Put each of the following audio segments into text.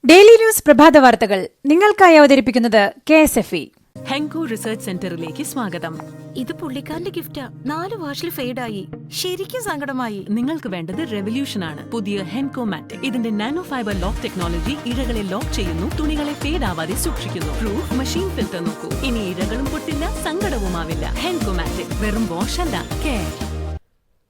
Daily news പ്രഭാത വാർത്തകൾ നിങ്ങൾക്കായി അവതരിപ്പിക്കുന്നത് KSFE. ഹെങ്കോ റിസർച്ച് സെന്ററിലേക്ക് സ്വാഗതം. ഇത് പുള്ളിക്കാരന്റെ ഗിഫ്റ്റാ. 4 വാഷിൽ ഫെയ്ഡായി. ശരിക്കും സങ്കടമായി. നിങ്ങൾക്ക് വേണ്ടത് റെവല്യൂഷൻ ആണ്. പുതിയ ഹെൻകോ മാറ്റിക്. ഇതിന്റെ നാനോ ഫൈബർ ലോക്ക് ടെക്നോളജി ഇഴകളെ ലോക്ക് ചെയ്യുന്നു, തുണികളെ ഫേഡ് ആവാതെ സൂക്ഷിക്കുന്നു. പ്രൂഫ് മെഷീൻ ഫിൽറ്റർ നോക്കൂ. ഇനി ഇഴകളും പൊട്ടില്ല, സങ്കടവുമാവില്ല. ഹെൻകോ മാറ്റിക് വെറും വാഷ് അല്ല, കെയർ.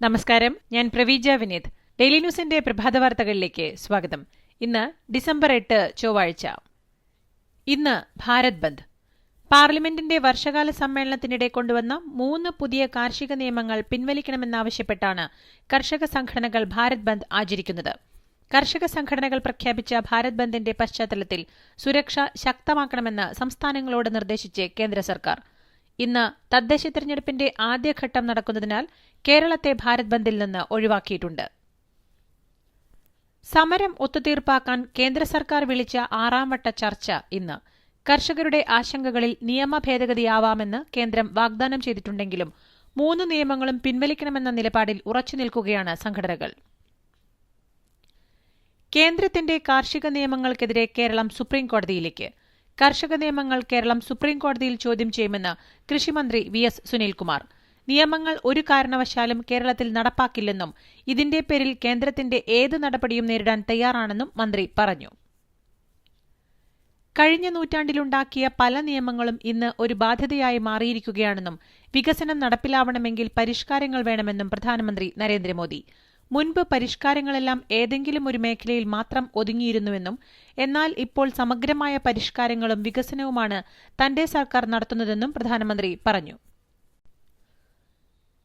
നമസ്കാരം, ഞാൻ പ്രവീജ വിനീത്. ഡെയിലി ന്യൂസിന്റെ പ്രഭാത വാർത്തകളിലേക്ക് സ്വാഗതം. ഇന്ന് ഡിസംബർ 8 ചൊവ്വാഴ്ച. ഇന്ന് ഭാരത് ബന്ദ്. പാർലമെന്റിന്റെ വർഷകാല സമ്മേളനത്തിനിടെ കൊണ്ടുവന്ന 3 പുതിയ കാർഷിക നിയമങ്ങൾ പിൻവലിക്കണമെന്നാവശ്യപ്പെട്ടാണ് കർഷക സംഘടനകൾ ഭാരത് ബന്ദ് ആചരിക്കുന്നത്. കർഷക സംഘടനകൾ പ്രഖ്യാപിച്ച ഭാരത് ബന്ദിന്റെ പശ്ചാത്തലത്തിൽ സുരക്ഷ ശക്തമാക്കണമെന്ന് സംസ്ഥാനങ്ങളോട് നിർദ്ദേശിച്ച് കേന്ദ്ര സർക്കാർ. ഇന്ന് തദ്ദേശ തെരഞ്ഞെടുപ്പിന്റെ ആദ്യഘട്ടം നടക്കുന്നതിനാൽ കേരളത്തെ ഭാരത് ബന്ദിൽ നിന്ന് ഒഴിവാക്കിയിട്ടുണ്ട്. സമരം ഒത്തുതീർപ്പാക്കാൻ കേന്ദ്ര സർക്കാർ വിളിച്ച 6ാം വട്ട ചർച്ച ഇന്ന്. കർഷകരുടെ ആശങ്കകളിൽ നിയമ ഭേദഗതിയാവാമെന്ന് കേന്ദ്രം വാഗ്ദാനം ചെയ്തിട്ടുണ്ടെങ്കിലും 3 നിയമങ്ങളും പിൻവലിക്കണമെന്ന നിലപാടിൽ ഉറച്ചുനിൽക്കുകയാണ് സംഘടനകൾ. കേന്ദ്രത്തിന്റെ കാർഷിക നിയമങ്ങൾക്കെതിരെ കേരളം സുപ്രീംകോടതിയിലേക്ക്. കർഷക നിയമങ്ങൾ കേരളം സുപ്രീംകോടതിയിൽ ചോദ്യം ചെയ്യുമെന്ന് കൃഷിമന്ത്രി VS സുനിൽകുമാർ. നിയമങ്ങൾ ഒരു കാരണവശാലും കേരളത്തിൽ നടപ്പാക്കില്ലെന്നും ഇതിന്റെ പേരിൽ കേന്ദ്രത്തിന്റെ ഏത് നടപടിയും നേരിടാൻ തയ്യാറാണെന്നും മന്ത്രി പറഞ്ഞു. കഴിഞ്ഞ നൂറ്റാണ്ടിലുണ്ടാക്കിയ പല നിയമങ്ങളും ഇന്ന് ഒരു ബാധ്യതയായി മാറിയിരിക്കുകയാണെന്നും വികസനം നടപ്പിലാവണമെങ്കിൽ പരിഷ്കാരങ്ങൾ വേണമെന്നും പ്രധാനമന്ത്രി നരേന്ദ്രമോദി. മുൻപ് പരിഷ്കാരങ്ങളെല്ലാം ഏതെങ്കിലും ഒരു മേഖലയിൽ മാത്രം ഒതുങ്ങിയിരുന്നുവെന്നും എന്നാൽ ഇപ്പോൾ സമഗ്രമായ പരിഷ്കാരങ്ങളും വികസനവുമാണ് തന്റെ സർക്കാർ നടത്തുന്നതെന്നും പ്രധാനമന്ത്രി പറഞ്ഞു.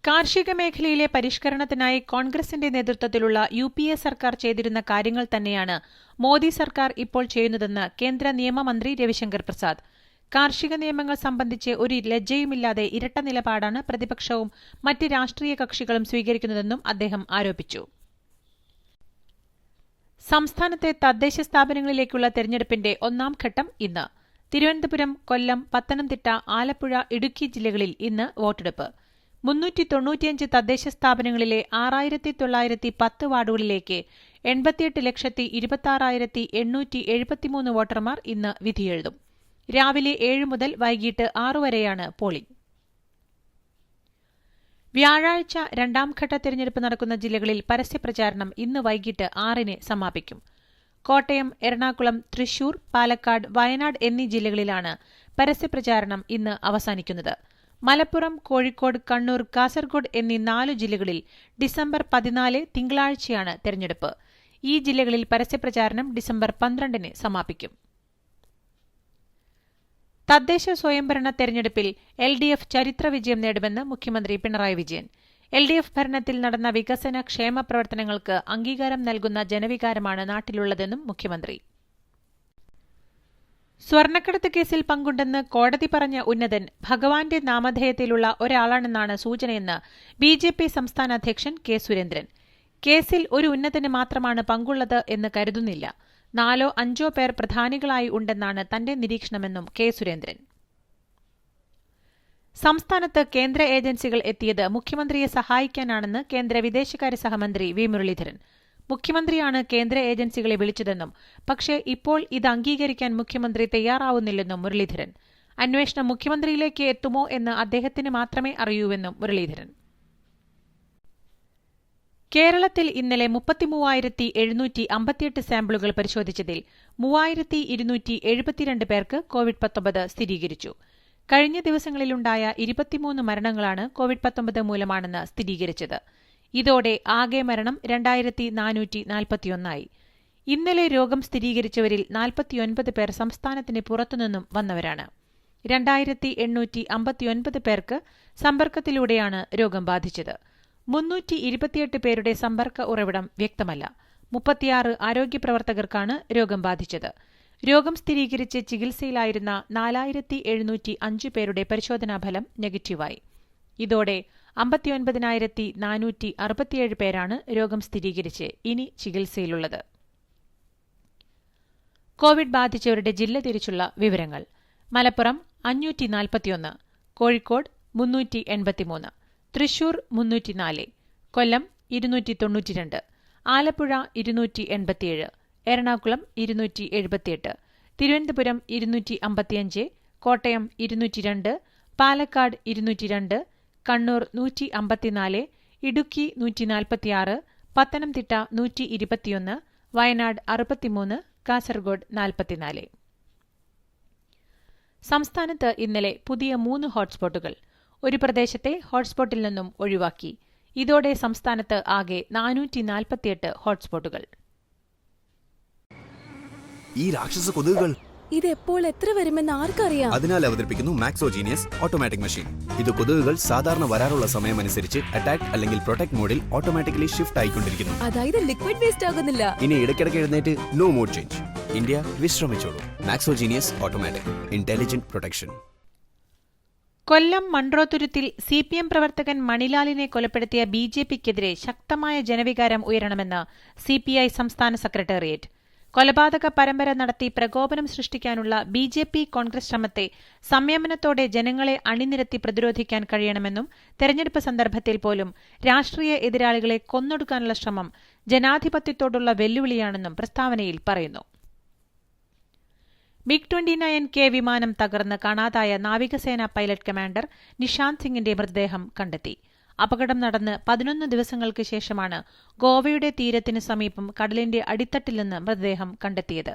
കാർഷിക മേഖലയിലെ പരിഷ്കരണത്തിനായി കോൺഗ്രസിന്റെ നേതൃത്വത്തിലുള്ള UPA സർക്കാർ ചെയ്തിരുന്ന കാര്യങ്ങൾ തന്നെയാണ് മോദി സർക്കാർ ഇപ്പോൾ ചെയ്യുന്നതെന്ന് കേന്ദ്ര നിയമമന്ത്രി രവിശങ്കർ പ്രസാദ്. കാർഷിക നിയമങ്ങൾ സംബന്ധിച്ച് ഒരു ലജ്ജയുമില്ലാതെ ഇരട്ട നിലപാടാണ് പ്രതിപക്ഷവും മറ്റ് രാഷ്ട്രീയ കക്ഷികളും സ്വീകരിക്കുന്നതെന്നും അദ്ദേഹം ആരോപിച്ചു. സംസ്ഥാനത്തെ തദ്ദേശ സ്ഥാപനങ്ങളിലേക്കുള്ള തെരഞ്ഞെടുപ്പിന്റെ 1ാം ഘട്ടം ഇന്ന്. തിരുവനന്തപുരം, കൊല്ലം, പത്തനംതിട്ട, ആലപ്പുഴ, ഇടുക്കി ജില്ലകളിൽ ഇന്ന് വോട്ടെടുപ്പ്. 395 തദ്ദേശ സ്ഥാപനങ്ങളിലെ 6910 വാർഡുകളിലേക്ക് 88,26,873 വോട്ടർമാർ ഇന്ന് വിധിയെഴുതും. രാവിലെ 7 മുതൽ വൈകിട്ട് 6 വരെയാണ് പോളിംഗ്. വ്യാഴാഴ്ച 2ാം ഘട്ട തെരഞ്ഞെടുപ്പ് നടക്കുന്ന ജില്ലകളിൽ പരസ്യപ്രചാരണം ഇന്ന് വൈകിട്ട് 6-ന് സമാപിക്കും. കോട്ടയം, എറണാകുളം, തൃശൂർ, പാലക്കാട്, വയനാട് എന്നീ ജില്ലകളിലാണ് പരസ്യപ്രചാരണം ഇന്ന് അവസാനിക്കുന്നത്. മലപ്പുറം, കോഴിക്കോട്, കണ്ണൂർ, കാസർഗോഡ് എന്നീ 4 ജില്ലകളിൽ ഡിസംബർ 14 തിങ്കളാഴ്ചയാണ് തെരഞ്ഞെടുപ്പ്. ഈ ജില്ലകളിൽ പരസ്യപ്രചാരണം ഡിസംബർ 12-ന് സമാപിക്കും. തദ്ദേശ സ്വയംഭരണ തെരഞ്ഞെടുപ്പിൽ LDF ചരിത്ര വിജയം നേടുമെന്ന് മുഖ്യമന്ത്രി പിണറായി വിജയൻ. LDF ഭരണത്തിൽ നടന്ന വികസന ക്ഷേമ പ്രവർത്തനങ്ങൾക്ക് അംഗീകാരം നൽകുന്ന ജനവികാരമാണ് നാട്ടിലുള്ളതെന്നും മുഖ്യമന്ത്രി. സ്വർണ്ണക്കടത്ത് കേസിൽ പങ്കുണ്ടെന്ന് കോടതി പറഞ്ഞ ഉന്നതൻ ഭഗവാന്റെ നാമധേയത്തിലുള്ള ഒരാളാണെന്നാണ് സൂചനയെന്ന് BJP സംസ്ഥാന അധ്യക്ഷൻ K. സുരേന്ദ്രൻ. കേസിൽ ഒരു ഉന്നതന് മാത്രമാണ് പങ്കുള്ളത് എന്ന് കരുതുന്നില്ല. 4-5 പേർ പ്രധാനികളായി ഉണ്ടെന്നാണ് തന്റെ നിരീക്ഷണമെന്നും K. സുരേന്ദ്രൻ. സംസ്ഥാനത്ത് കേന്ദ്ര ഏജൻസികൾ എത്തിയത് മുഖ്യമന്ത്രിയെ സഹായിക്കാനാണെന്ന് കേന്ദ്ര വിദേശകാര്യ സഹമന്ത്രി V. മുരളീധരൻ. മുഖ്യമന്ത്രിയാണ് കേന്ദ്ര ഏജൻസികളെ വിളിച്ചതെന്നും പക്ഷേ ഇപ്പോൾ ഇത് അംഗീകരിക്കാൻ മുഖ്യമന്ത്രി തയ്യാറാവുന്നില്ലെന്നും മുരളീധരൻ. അന്വേഷണം മുഖ്യമന്ത്രിയിലേക്ക് എത്തുമോ എന്ന് അദ്ദേഹത്തിന് മാത്രമേ അറിയൂവെന്നും മുരളീധരൻ. കേരളത്തിൽ ഇന്നലെ 33,758 സാമ്പിളുകൾ പരിശോധിച്ചതിൽ 3,272 പേർക്ക് COVID-19 സ്ഥിരീകരിച്ചു. കഴിഞ്ഞ ദിവസങ്ങളിലുണ്ടായ 23 മരണങ്ങളാണ് COVID-19 മൂലമാണെന്ന് സ്ഥിരീകരിച്ചത്. ഇതോടെ ആകെ മരണം 2,441. ഇന്നലെ രോഗം സ്ഥിരീകരിച്ചവരിൽ 49 പേർ സംസ്ഥാനത്തിന് പുറത്തുനിന്നും വന്നവരാണ്. 2,859 പേർക്ക് സമ്പർക്കത്തിലൂടെയാണ് രോഗം ബാധിച്ചത്. 328 പേരുടെ സമ്പർക്ക ഉറവിടം വ്യക്തമല്ല. 36 ആരോഗ്യപ്രവർത്തകർക്കാണ് രോഗം ബാധിച്ചത്. രോഗം സ്ഥിരീകരിച്ച് ചികിത്സയിലായിരുന്ന 4,705 പേരുടെ പരിശോധനാഫലം നെഗറ്റീവായി. ഇതോടെ 59,467 പേരാണ് രോഗം സ്ഥിരീകരിച്ച് ഇനി ചികിത്സയിലുള്ളത്. കോവിഡ് ബാധിച്ചവരുടെ ജില്ല തിരിച്ചുള്ള വിവരങ്ങൾ: മലപ്പുറം 541, കോഴിക്കോട് 383, തൃശൂർ 304, കൊല്ലം 292, ആലപ്പുഴ 287, എറണാകുളം 278, തിരുവനന്തപുരം 255, കോട്ടയം 202, പാലക്കാട് 202, കണ്ണൂർ 154, ഇടുക്കി 146, പത്തനംതിട്ട 121, വയനാട് 63, കാസർഗോഡ് 44. സംസ്ഥാനത്ത് ഇന്നലെ പുതിയ 3 ഹോട്ട്സ്പോട്ടുകൾ. ഒരു പ്രദേശത്തെ ഹോട്ട്സ്പോട്ടിൽ നിന്നും ഒഴിവാക്കി. ഇതോടെ സംസ്ഥാനത്ത് ആകെ 448 ഹോട്ട്സ്പോട്ടുകൾ. ഈ രാക്ഷസ കൊതുകുകൾ ഇതെപ്പോൾ എത്ര വരുമെന്ന് ആർക്കറിയാം? അതിനാൽ അവതരിപ്പിക്കുന്നു മാക്സോജീനിയസ് ഓട്ടോമാറ്റിക് മെഷീൻ. ഇത് കൊതുകുകൾ സാധാരണ വരാറുള്ള സമയമനുസരിച്ച് അറ്റാക്ക് അല്ലെങ്കിൽ പ്രൊട്ടക്ട് മോഡിൽ ഓട്ടോമാറ്റിക്കലി ഷിഫ്റ്റ് ആയിക്കൊണ്ടിരിക്കുന്നു. അതായത് ലിക്വിഡ് വേസ്റ്റ് ആകുന്നില്ല. ഇനി ഇടയ്ക്കിടയ്ക്ക് എഴുന്നേറ്റ് നോ മോഡ് ചേഞ്ച്. ഇന്ത്യ വിശ്രമിച്ചോളൂ. Maxo Genius automatic intelligent protection. Kollam മൺട്രോത്തുരുത്തിൽ CPM പ്രവർത്തകൻ മണിലാലിനെ കൊലപ്പെടുത്തിയ BJPക്കെതിരെ ശക്തമായ ജനവികാരം ഉയരണമെന്ന് CPI സംസ്ഥാന സെക്രട്ടേറിയറ്റ്. കൊലപാതക പരമ്പര നടത്തി പ്രകോപനം സൃഷ്ടിക്കാനുള്ള BJP കോൺഗ്രസ് ശ്രമത്തെ സംയമനത്തോടെ ജനങ്ങളെ അണിനിരത്തി പ്രതിരോധിക്കാൻ കഴിയണമെന്നും തെരഞ്ഞെടുപ്പ് സന്ദർഭത്തിൽ പോലും രാഷ്ട്രീയ എതിരാളികളെ കൊന്നൊടുക്കാനുള്ള ശ്രമം ജനാധിപത്യത്തോടുള്ള വെല്ലുവിളിയാണെന്നും പ്രസ്താവനയിൽ പറയുന്നു. MiG-29K വിമാനം തകർന്ന് കാണാതായ നാവികസേന പൈലറ്റ് കമാൻഡർ നിഷാന്ത് സിംഗിന്റെ മൃതദേഹം കണ്ടെത്തി. അപകടം നടന്ന് 11 ദിവസങ്ങൾക്ക് ശേഷമാണ് ഗോവയുടെ തീരത്തിന് സമീപം കടലിന്റെ അടിത്തട്ടിൽ നിന്ന് മൃതദേഹം കണ്ടെത്തിയത്.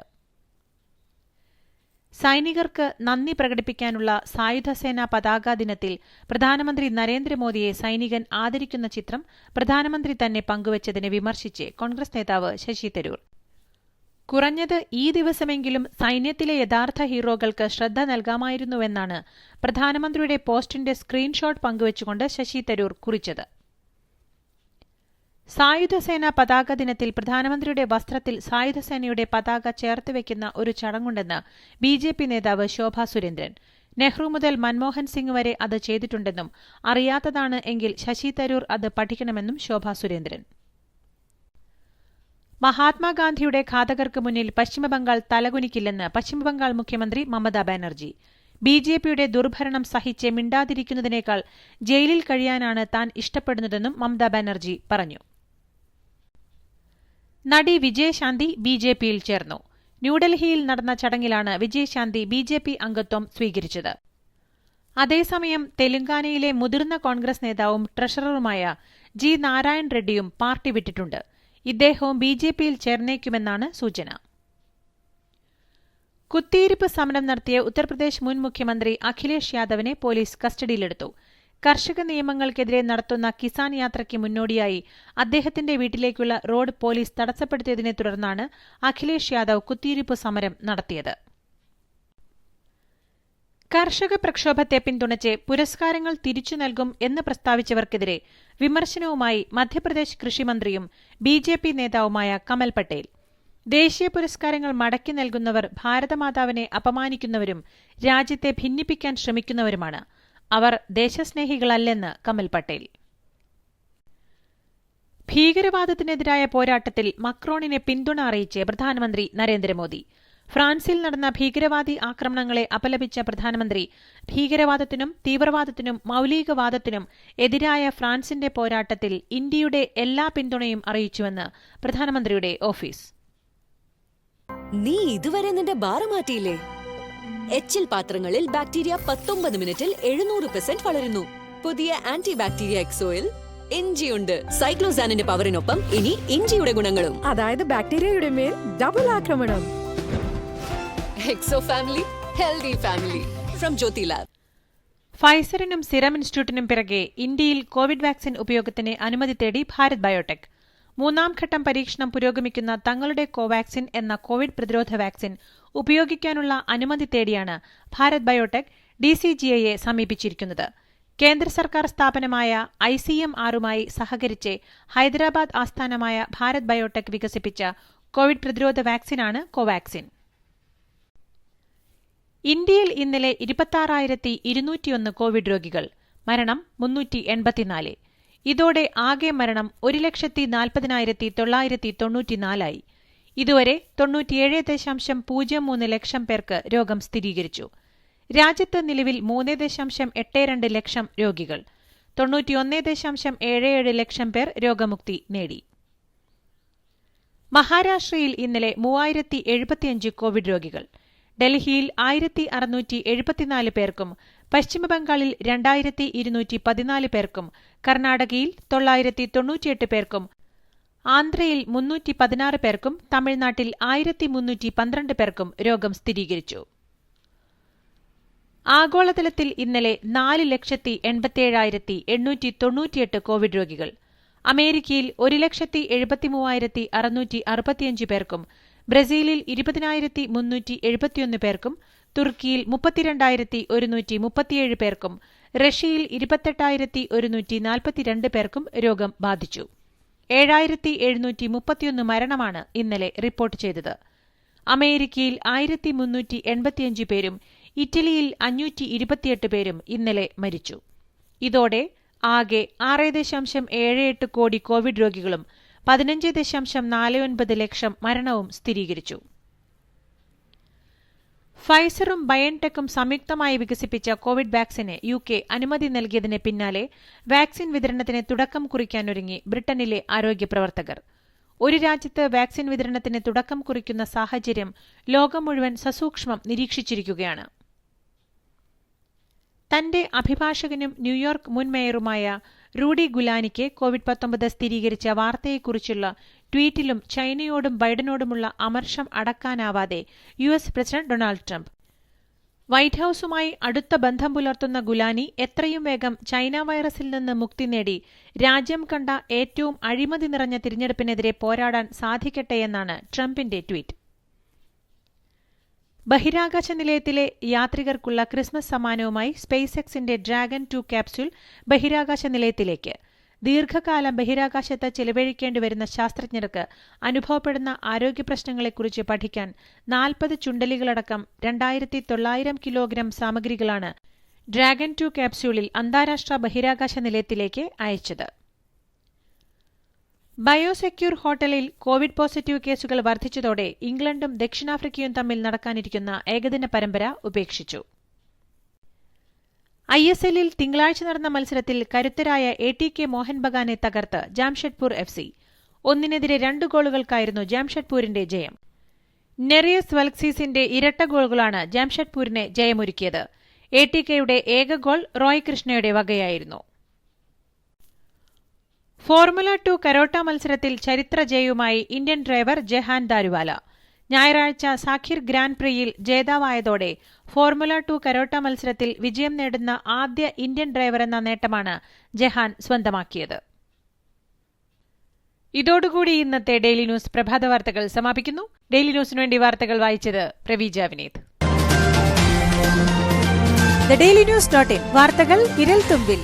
സൈനികർക്ക് നന്ദി പ്രകടിപ്പിക്കാനുള്ള സായുധസേനാ പതാകാ ദിനത്തിൽ പ്രധാനമന്ത്രി നരേന്ദ്രമോദിയെ സൈനികൻ ആദരിക്കുന്ന ചിത്രം പ്രധാനമന്ത്രി തന്നെ പങ്കുവച്ചതിനെ വിമർശിച്ച് കോൺഗ്രസ് നേതാവ് ശശി തരൂർ. കുറഞ്ഞത് ഈ ദിവസമെങ്കിലും സൈന്യത്തിലെ യഥാർത്ഥ ഹീറോകൾക്ക് ശ്രദ്ധ നൽകാമായിരുന്നുവെന്നാണ് പ്രധാനമന്ത്രിയുടെ പോസ്റ്റിന്റെ സ്ക്രീൻഷോട്ട് പങ്കുവച്ചുകൊണ്ട് ശശി തരൂർ കുറിച്ചത്. സായുധസേനാ പതാക ദിനത്തിൽ പ്രധാനമന്ത്രിയുടെ വസ്ത്രത്തിൽ സായുധസേനയുടെ പതാക ചേർത്തുവെക്കുന്ന ഒരു ചടങ്ങുണ്ടെന്ന് BJP നേതാവ് ശോഭാ സുരേന്ദ്രൻ. നെഹ്റു മുതൽ മൻമോഹൻ സിംഗ് വരെ അത് ചെയ്തിട്ടുണ്ടെന്നും അറിയാത്തതാണ് എങ്കിൽ ശശി തരൂർ അത് പഠിക്കണമെന്നും ശോഭാ സുരേന്ദ്രൻ. മഹാത്മാഗാന്ധിയുടെ ഘാതകർക്ക് മുന്നിൽ പശ്ചിമബംഗാൾ തലകുനിക്കില്ലെന്ന് പശ്ചിമബംഗാൾ മുഖ്യമന്ത്രി മമതാ ബാനർജി. BJPയുടെ ദുർഭരണം സഹിച്ച് മിണ്ടാതിരിക്കുന്നതിനേക്കാൾ ജയിലിൽ കഴിയാനാണ് താൻ ഇഷ്ടപ്പെടുന്നതെന്നും മമതാ ബാനർജി പറഞ്ഞു. നടി വിജയശാന്തി BJPയിൽ ചേർന്നു. ന്യൂഡൽഹിയിൽ നടന്ന ചടങ്ങിലാണ് വിജയശാന്തി BJP അംഗത്വം സ്വീകരിച്ചത്. അതേസമയം തെലങ്കാനയിലെ മുതിർന്ന കോൺഗ്രസ് നേതാവും ട്രഷററുമായ G. നാരായൺ റെഡ്ഡിയും പാർട്ടി വിട്ടിട്ടുണ്ട്. ഇദ്ദേഹവും BJPയിൽ ചേർന്നേക്കുമെന്നാണ് സൂചന. കുത്തിയിരിപ്പ് സമരം നടത്തിയ ഉത്തർപ്രദേശ് മുൻ മുഖ്യമന്ത്രി അഖിലേഷ് യാദവിനെ പോലീസ് കസ്റ്റഡിയിലെടുത്തു. കർഷക നിയമങ്ങൾക്കെതിരെ നടത്തുന്ന കിസാൻ യാത്രയ്ക്ക് മുന്നോടിയായി അദ്ദേഹത്തിന്റെ വീട്ടിലേക്കുള്ള റോഡ് പോലീസ് തടസ്സപ്പെടുത്തിയതിനെ തുടർന്നാണ് അഖിലേഷ് യാദവ് കുത്തിയിരിപ്പ് സമരം നടത്തിയത്. കർഷക പ്രക്ഷോഭത്തെ പിന്തുണച്ച് പുരസ്കാരങ്ങൾ തിരിച്ചു നൽകും എന്ന് പ്രസ്താവിച്ചവർക്കെതിരെ വിമർശനവുമായി മധ്യപ്രദേശ് കൃഷിമന്ത്രിയും BJP നേതാവുമായ കമൽ പട്ടേൽ. ദേശീയ പുരസ്കാരങ്ങൾ മടക്കി നൽകുന്നവർ ഭാരതമാതാവിനെ അപമാനിക്കുന്നവരും രാജ്യത്തെ ഭിന്നിപ്പിക്കാൻ ശ്രമിക്കുന്നവരുമാണ്. അവർ ദേശസ്നേഹികളല്ലെന്ന് കമൽ പട്ടേൽ. ഭീകരവാദത്തിനെതിരായ പോരാട്ടത്തിൽ മക്രോണിനെ പിന്തുണ അറിയിച്ച് പ്രധാനമന്ത്രി നരേന്ദ്രമോദി. ഫ്രാൻസിൽ നടന്ന ഭീകരവാദി ആക്രമണങ്ങളെ അപലപിച്ച പ്രധാനമന്ത്രി ഭീകരവാദത്തിനും തീവ്രവാദത്തിനും മൌലികവാദത്തിനും എതിരായ ഫ്രാൻസിന്റെ പോരാട്ടത്തിൽ ഇന്ത്യയുടെ എല്ലാ പിന്തുണയും അറിയിച്ചുവെന്ന് പ്രധാനമന്ത്രിയുടെ ഓഫീസ്. നീ ഇതുവരെ നിന്റെ ബാർ മാറ്റിയില്ലേ? HL പാത്രങ്ങളിൽ ബാക്ടീരിയ 19 മിനിറ്റിൽ 700% വളരുന്നു. പുതിയ ആന്റി ബാക്ടീരിയ എക്സോയിൽ ഇഞ്ചിയുണ്ട്. സൈക്ലോസാനിന്റെ പവറിനൊപ്പം ഇനി ഇഞ്ചിയുടെ ഗുണങ്ങളും. അതായത് ബാക്ടീരിയയുടെ മേൽ ഡബിൾ ആക്രമണം. Exo family, healthy family from Jyothy lab. ഫൈസറിനും സിറം ഇൻസ്റ്റിറ്റ്യൂട്ടിനും പിറകെ ഇന്ത്യയിൽ കോവിഡ് വാക്സിൻ ഉപയോഗത്തിന് അനുമതി തേടി ഭാരത് ബയോടെക്. 3ാം ഘട്ടം പരീക്ഷണം പുരോഗമിക്കുന്ന തങ്ങളുടെ കോവാക്സിൻ എന്ന കോവിഡ് പ്രതിരോധ വാക്സിൻ ഉപയോഗിക്കാനുള്ള അനുമതി തേടിയാണ് ഭാരത് ബയോടെക് DCGIയെ സമീപിച്ചിരിക്കുന്നത്. കേന്ദ്ര സർക്കാർ സ്ഥാപനമായ ICMRുമായി സഹകരിച്ച് ഹൈദരാബാദ് ആസ്ഥാനമായ ഭാരത് ബയോടെക് വികസിപ്പിച്ച കോവിഡ് പ്രതിരോധ വാക്സിനാണ് കോവാക്സിൻ. ഇന്ത്യയിൽ ഇന്നലെ 26,201 കോവിഡ് രോഗികൾ. മരണം 384. ഇതോടെ ആകെ മരണം 1,40,994 ഇതുവരെ 97.03 ലക്ഷം പേർക്ക് രോഗം സ്ഥിരീകരിച്ചു. രാജ്യത്ത് നിലവിൽ 3.82 ലക്ഷം രോഗികൾ. 91.77 ലക്ഷം പേർ രോഗമുക്തി നേടി. മഹാരാഷ്ട്രയിൽ ഇന്നലെ 3075 കോവിഡ് രോഗികൾ. ഡൽഹിയിൽ 1674 പേർക്കും പശ്ചിമബംഗാളിൽ 2214 പേർക്കും കർണാടകയിൽ 998 പേർക്കും ആന്ധ്രയിൽ 316 പേർക്കും തമിഴ്നാട്ടിൽ 1312 പേർക്കും രോഗം സ്ഥിരീകരിച്ചു. ആഗോളതലത്തിൽ ഇന്നലെ 4,87,898 കോവിഡ് രോഗികൾ. അമേരിക്കയിൽ 1,73,665 പേർക്കും ബ്രസീലിൽ 20,371 പേർക്കും തുർക്കിയിൽ 32,137 പേർക്കും റഷ്യയിൽ 28,142 പേർക്കും രോഗം ബാധിച്ചു. 7,731 മരണമാണ് ഇന്നലെ റിപ്പോർട്ട് ചെയ്തത്. അമേരിക്കയിൽ 1,385 പേരും ഇറ്റലിയിൽ 528 പേരും ഇന്നലെ മരിച്ചു. ഇതോടെ ആകെ 6.78 കോടി കോവിഡ് രോഗികളും 15.49 ലക്ഷം മരണവും സ്ഥിരീകരിച്ചു. ഫൈസറും ബയോൺടെക്കും സംയുക്തമായി വികസിപ്പിച്ച കോവിഡ് വാക്സിന് UK അനുമതി നൽകിയതിന് പിന്നാലെ വാക്സിൻ വിതരണത്തിന് തുടക്കം കുറിക്കാനൊരുങ്ങി ബ്രിട്ടനിലെ ആരോഗ്യ പ്രവർത്തകർ. ഒരു രാജ്യത്ത് വാക്സിൻ വിതരണത്തിന് തുടക്കം കുറിക്കുന്ന സാഹചര്യം ലോകം മുഴുവൻ സസൂക്ഷ്മം നിരീക്ഷിച്ചിരിക്കുകയാണ്. തന്റെ അഭിഭാഷകനും ന്യൂയോർക്ക് മുൻ മേയറുമായ റൂഡി ഗുലാനിക്ക് കോവിഡ്-19 സ്ഥിരീകരിച്ച വാർത്തയെക്കുറിച്ചുള്ള ട്വീറ്റിലും ചൈനയോടും ബൈഡനോടുമുള്ള അമർഷം അടക്കാനാവാതെ US president Donald Trump. White ഹൌസുമായി അടുത്ത ബന്ധം പുലർത്തുന്ന ഗുലാനി എത്രയും വേഗം ചൈന വൈറസിൽ നിന്ന് മുക്തി നേടി രാജ്യം കണ്ട ഏറ്റവും അഴിമതി നിറഞ്ഞ തിരഞ്ഞെടുപ്പിനെതിരെ പോരാടാൻ സാധിക്കട്ടെയെന്നാണ് ട്രംപിന്റെ ട്വീറ്റ്. ബഹിരാകാശ നിലയത്തിലെ യാത്രികർക്കുള്ള ക്രിസ്മസ് സമ്മാനവുമായി സ്പേസ് എക്സിന്റെ ഡ്രാഗൺ 2 ക്യാപ്സ്യൂൾ ബഹിരാകാശ നിലയത്തിലേക്ക്. ദീർഘകാലം ബഹിരാകാശത്ത് ചെലവഴിക്കേണ്ടിവരുന്ന ശാസ്ത്രജ്ഞർക്ക് അനുഭവപ്പെടുന്ന ആരോഗ്യപ്രശ്നങ്ങളെക്കുറിച്ച് പഠിക്കാൻ 40 ചുണ്ടലികളടക്കം 2,900 കിലോഗ്രാം സാമഗ്രികളാണ് ഡ്രാഗൺ 2 ക്യാപ്സ്യൂളിൽ അന്താരാഷ്ട്ര ബഹിരാകാശ നിലയത്തിലേക്ക് അയച്ചത്. ബയോസെക്യൂർ ഹോട്ടലിൽ കോവിഡ് പോസിറ്റീവ് കേസുകൾ വർദ്ധിച്ചതോടെ ഇംഗ്ലണ്ടും ദക്ഷിണാഫ്രിക്കയും തമ്മിൽ നടക്കാനിരിക്കുന്ന ഏകദിന പരമ്പര ഉപേക്ഷിച്ചു. ISLൽ തിങ്കളാഴ്ച നടന്ന മത്സരത്തിൽ കരുത്തരായ ATK മോഹൻ ബഗാനെ തകർത്ത് ജാംഷഡ്പൂർ FC. 1-2 ഗോളുകൾക്കായിരുന്നു ജാംഷഡ്പൂരിന്റെ ജയം. നെറിയസ് വൽക്സീസിന്റെ ഇരട്ട ഗോളുകളാണ് ജാംഷഡ്പൂരിനെ ജയമൊരുക്കിയത്. ATKയുടെ ഏക ഗോൾ റോയ് കൃഷ്ണയുടെ വകയായിരുന്നു. ഫോർമുല 2 കരോട്ട മത്സരത്തിൽ ചരിത്ര ജയവുമായി ഇന്ത്യൻ ഡ്രൈവർ ജഹാൻ ദാരുവാല. ഞായറാഴ്ച സാഖിർ ഗ്രാൻഡ് പ്രിയിൽ ജേതാവായതോടെ ഫോർമുല 2 കരോട്ട മത്സരത്തിൽ വിജയം നേടുന്ന ആദ്യ ഇന്ത്യൻ ഡ്രൈവർ എന്ന നേട്ടമാണ് ജഹാൻ സ്വന്തമാക്കിയത്. ഇതോടുകൂടി ഇന്നത്തെ ഡെയിലി ന്യൂസ് പ്രഭാത വാർത്തകൾ സമാപിക്കുന്നു. ഡെയിലി ന്യൂസിനു വേണ്ടി വാർത്തകൾ വായിച്ചത് Praveeja Vineeth. The Daily News.in വാർത്തകൾ വിരൽ തുമ്പിൽ.